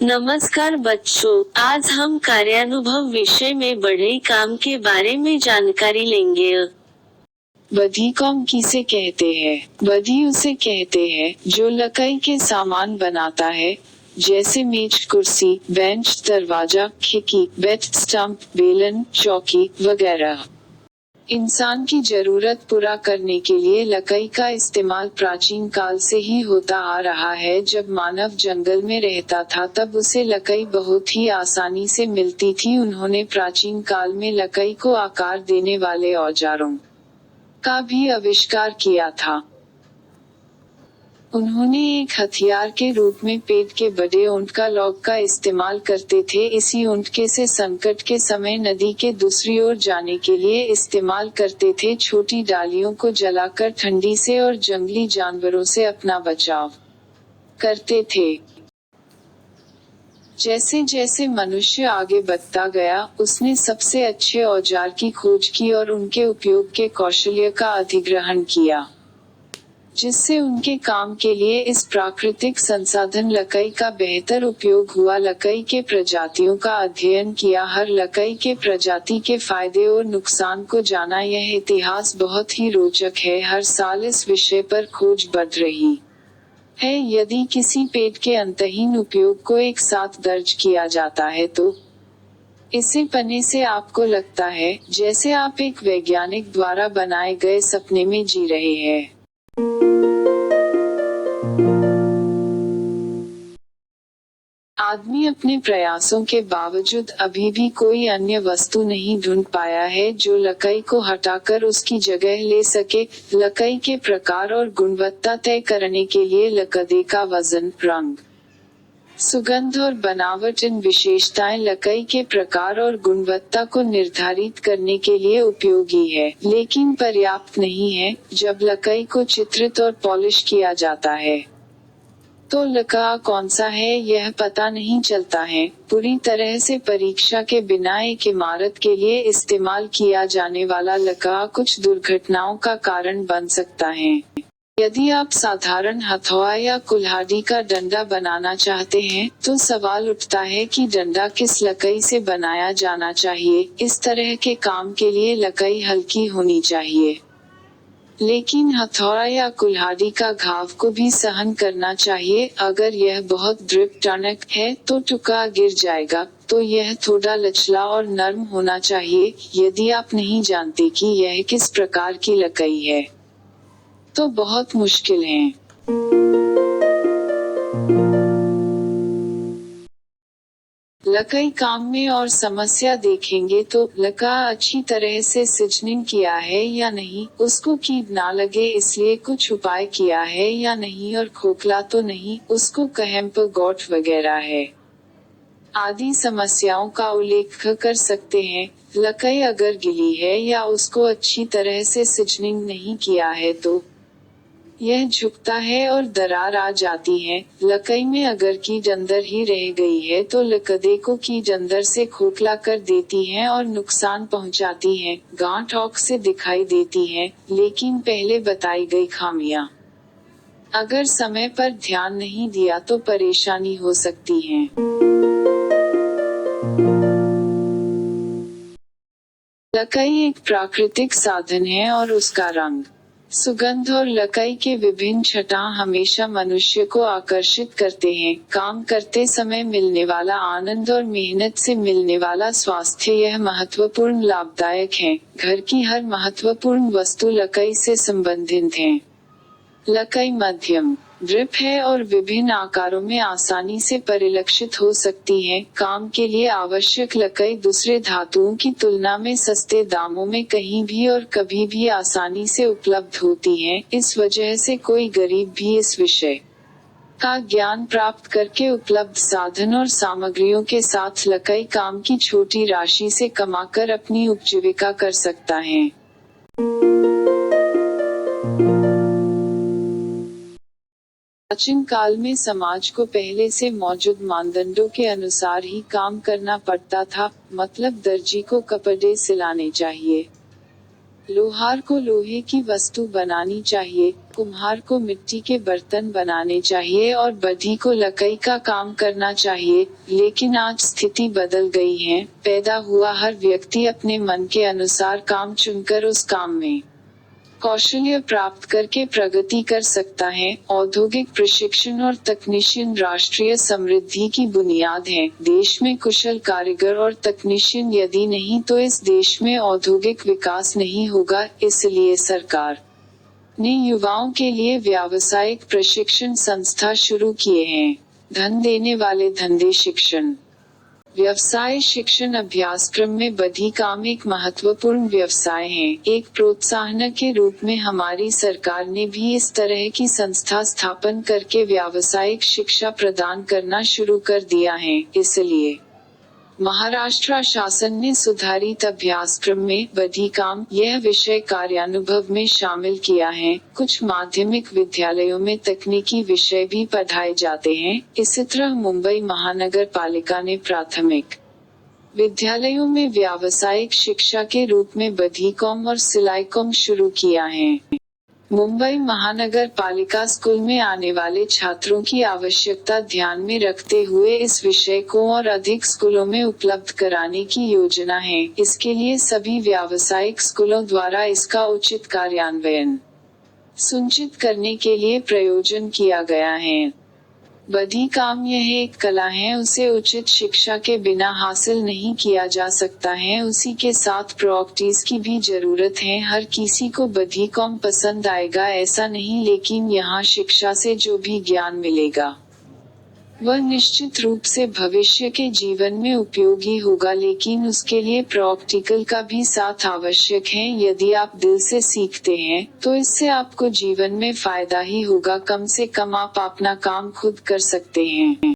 नमस्कार बच्चों, आज हम कार्यानुभव विषय में बढ़ई काम के बारे में जानकारी लेंगे। बधी कौन किसे कहते हैं? बधी उसे कहते हैं जो लकड़ी के सामान बनाता है, जैसे मेज, कुर्सी, बेंच, दरवाजा, खिड़की, बेड, स्टंप, बेलन, चौकी वगैरह। इंसान की जरूरत पूरा करने के लिए लकड़ी का इस्तेमाल प्राचीन काल से ही होता आ रहा है। जब मानव जंगल में रहता था तब उसे लकड़ी बहुत ही आसानी से मिलती थी। उन्होंने प्राचीन काल में लकड़ी को आकार देने वाले औजारों का भी आविष्कार किया था। उन्होंने एक हथियार के रूप में पेड़ के बड़े ऊंट का लॉग का इस्तेमाल करते थे। इसी ऊंट के से संकट के समय नदी के दूसरी ओर जाने के लिए इस्तेमाल करते थे। छोटी डालियों को जलाकर ठंडी से और जंगली जानवरों से अपना बचाव करते थे। जैसे जैसे मनुष्य आगे बढ़ता गया, उसने सबसे अच्छे औजार की खोज की और उनके उपयोग के कौशल्य का अधिग्रहण किया, जिससे उनके काम के लिए इस प्राकृतिक संसाधन लकड़ी का बेहतर उपयोग हुआ। लकड़ी के प्रजातियों का अध्ययन किया, हर लकड़ी के प्रजाति के फायदे और नुकसान को जाना। यह इतिहास बहुत ही रोचक है। हर साल इस विषय पर खोज बढ़ रही है। यदि किसी पेड़ के अंतहीन उपयोग को एक साथ दर्ज किया जाता है तो इसे पढ़ने से आपको लगता है जैसे आप एक वैज्ञानिक द्वारा बनाए गए सपने में जी रहे हैं। आदमी अपने प्रयासों के बावजूद अभी भी कोई अन्य वस्तु नहीं ढूंढ पाया है जो लकड़ी को हटाकर उसकी जगह ले सके। लकड़ी के प्रकार और गुणवत्ता तय करने के लिए लकड़ी का वजन, रंग, सुगंध और बनावट, इन विशेषताएं लकड़ी के प्रकार और गुणवत्ता को निर्धारित करने के लिए उपयोगी है, लेकिन पर्याप्त नहीं है। जब लकड़ी को चित्रित और पॉलिश किया जाता है तो लकड़ा कौन सा है यह पता नहीं चलता है। पूरी तरह से परीक्षा के बिना एक इमारत के लिए इस्तेमाल किया जाने वाला लकड़ा कुछ दुर्घटनाओं का कारण बन सकता है। यदि आप साधारण हथौड़ा या कुल्हाड़ी का डंडा बनाना चाहते हैं तो सवाल उठता है कि डंडा किस लकड़ी से बनाया जाना चाहिए। इस तरह के काम के लिए लकड़ी हल्की होनी चाहिए, लेकिन हथौड़ा या कुल्हाड़ी का घाव को भी सहन करना चाहिए। अगर यह बहुत दृढ़ टनक है तो टुकड़ा गिर जाएगा, तो यह थोड़ा लचला और नरम होना चाहिए। यदि आप नहीं जानते कि यह किस प्रकार की लकड़ी है तो बहुत मुश्किल है। लकड़ी काम में और समस्या देखेंगे तो लकड़ा अच्छी तरह से सीजनिंग किया है या नहीं, उसको कीट ना लगे इसलिए कुछ उपाय किया है या नहीं, और खोखला तो नहीं, उसको कैंप गॉट वगैरह है आदि समस्याओं का उल्लेख कर सकते हैं। लकड़ी अगर गिली है या उसको अच्छी तरह से सीजनिंग नहीं किया है तो यह झुकता है और दरार आ जाती है। लकड़ी में अगर कीट अंदर ही रह गई है तो लकड़ी को कीट अंदर से खोखला कर देती है और नुकसान पहुंचाती है। गांठ औंख से दिखाई देती है, लेकिन पहले बताई गई खामियां अगर समय पर ध्यान नहीं दिया तो परेशानी हो सकती है। लकड़ी एक प्राकृतिक साधन है और उसका रंग, सुगंध और लकड़ी के विभिन्न छटा हमेशा मनुष्य को आकर्षित करते हैं। काम करते समय मिलने वाला आनंद और मेहनत से मिलने वाला स्वास्थ्य, यह महत्वपूर्ण लाभदायक है। घर की हर महत्वपूर्ण वस्तु लकड़ी से संबंधित है। लकड़ी मध्यम ड्रिप है और विभिन्न आकारों में आसानी से परिलक्षित हो सकती है। काम के लिए आवश्यक लकड़ी दूसरे धातुओं की तुलना में सस्ते दामों में कहीं भी और कभी भी आसानी से उपलब्ध होती है। इस वजह से कोई गरीब भी इस विषय का ज्ञान प्राप्त करके उपलब्ध साधन और सामग्रियों के साथ लकड़ी काम की छोटी राशि से कमाकर अपनी उपजीविका कर सकता है। प्राचीन काल में समाज को पहले से मौजूद मानदंडों के अनुसार ही काम करना पड़ता था, मतलब दर्जी को कपड़े सिलाने चाहिए, लोहार को लोहे की वस्तु बनानी चाहिए, कुम्हार को मिट्टी के बर्तन बनाने चाहिए और बधी को लकड़ी का काम करना चाहिए। लेकिन आज स्थिति बदल गई है, पैदा हुआ हर व्यक्ति अपने मन के अनुसार काम चुनकर उस काम में कौशल्य प्राप्त करके प्रगति कर सकता है। औद्योगिक प्रशिक्षण और तकनीशियन राष्ट्रीय समृद्धि की बुनियाद है। देश में कुशल कारीगर और तकनीशियन यदि नहीं तो इस देश में औद्योगिक विकास नहीं होगा। इसलिए सरकार ने युवाओं के लिए व्यावसायिक प्रशिक्षण संस्था शुरू किए हैं। धन देने वाले धंधे शिक्षण। व्यवसाय शिक्षण अभ्यासक्रम में बधी काम एक महत्वपूर्ण व्यवसाय है। एक प्रोत्साहन के रूप में हमारी सरकार ने भी इस तरह की संस्था स्थापन करके व्यावसायिक शिक्षा प्रदान करना शुरू कर दिया है। इसलिए महाराष्ट्र शासन ने सुधारित अभ्यासक्रम में बधी काम यह विषय कार्यानुभव में शामिल किया है। कुछ माध्यमिक विद्यालयों में तकनीकी विषय भी पढ़ाए जाते हैं। इसी तरह मुंबई महानगर पालिका ने प्राथमिक विद्यालयों में व्यावसायिक शिक्षा के रूप में बधी कॉम और सिलाई कॉम शुरू किया है। मुंबई महानगर पालिका स्कूल में आने वाले छात्रों की आवश्यकता ध्यान में रखते हुए इस विषय को और अधिक स्कूलों में उपलब्ध कराने की योजना है। इसके लिए सभी व्यावसायिक स्कूलों द्वारा इसका उचित कार्यान्वयन सुनिश्चित करने के लिए प्रयोजन किया गया है। बधी काम यह एक कला है, उसे उचित शिक्षा के बिना हासिल नहीं किया जा सकता है। उसी के साथ प्रैक्टिस की भी जरूरत है। हर किसी को बधी काम पसंद आएगा ऐसा नहीं, लेकिन यहाँ शिक्षा से जो भी ज्ञान मिलेगा वह निश्चित रूप से भविष्य के जीवन में उपयोगी होगा, लेकिन उसके लिए प्रैक्टिकल का भी साथ आवश्यक है। यदि आप दिल से सीखते हैं तो इससे आपको जीवन में फायदा ही होगा। कम से कम आप अपना काम खुद कर सकते हैं।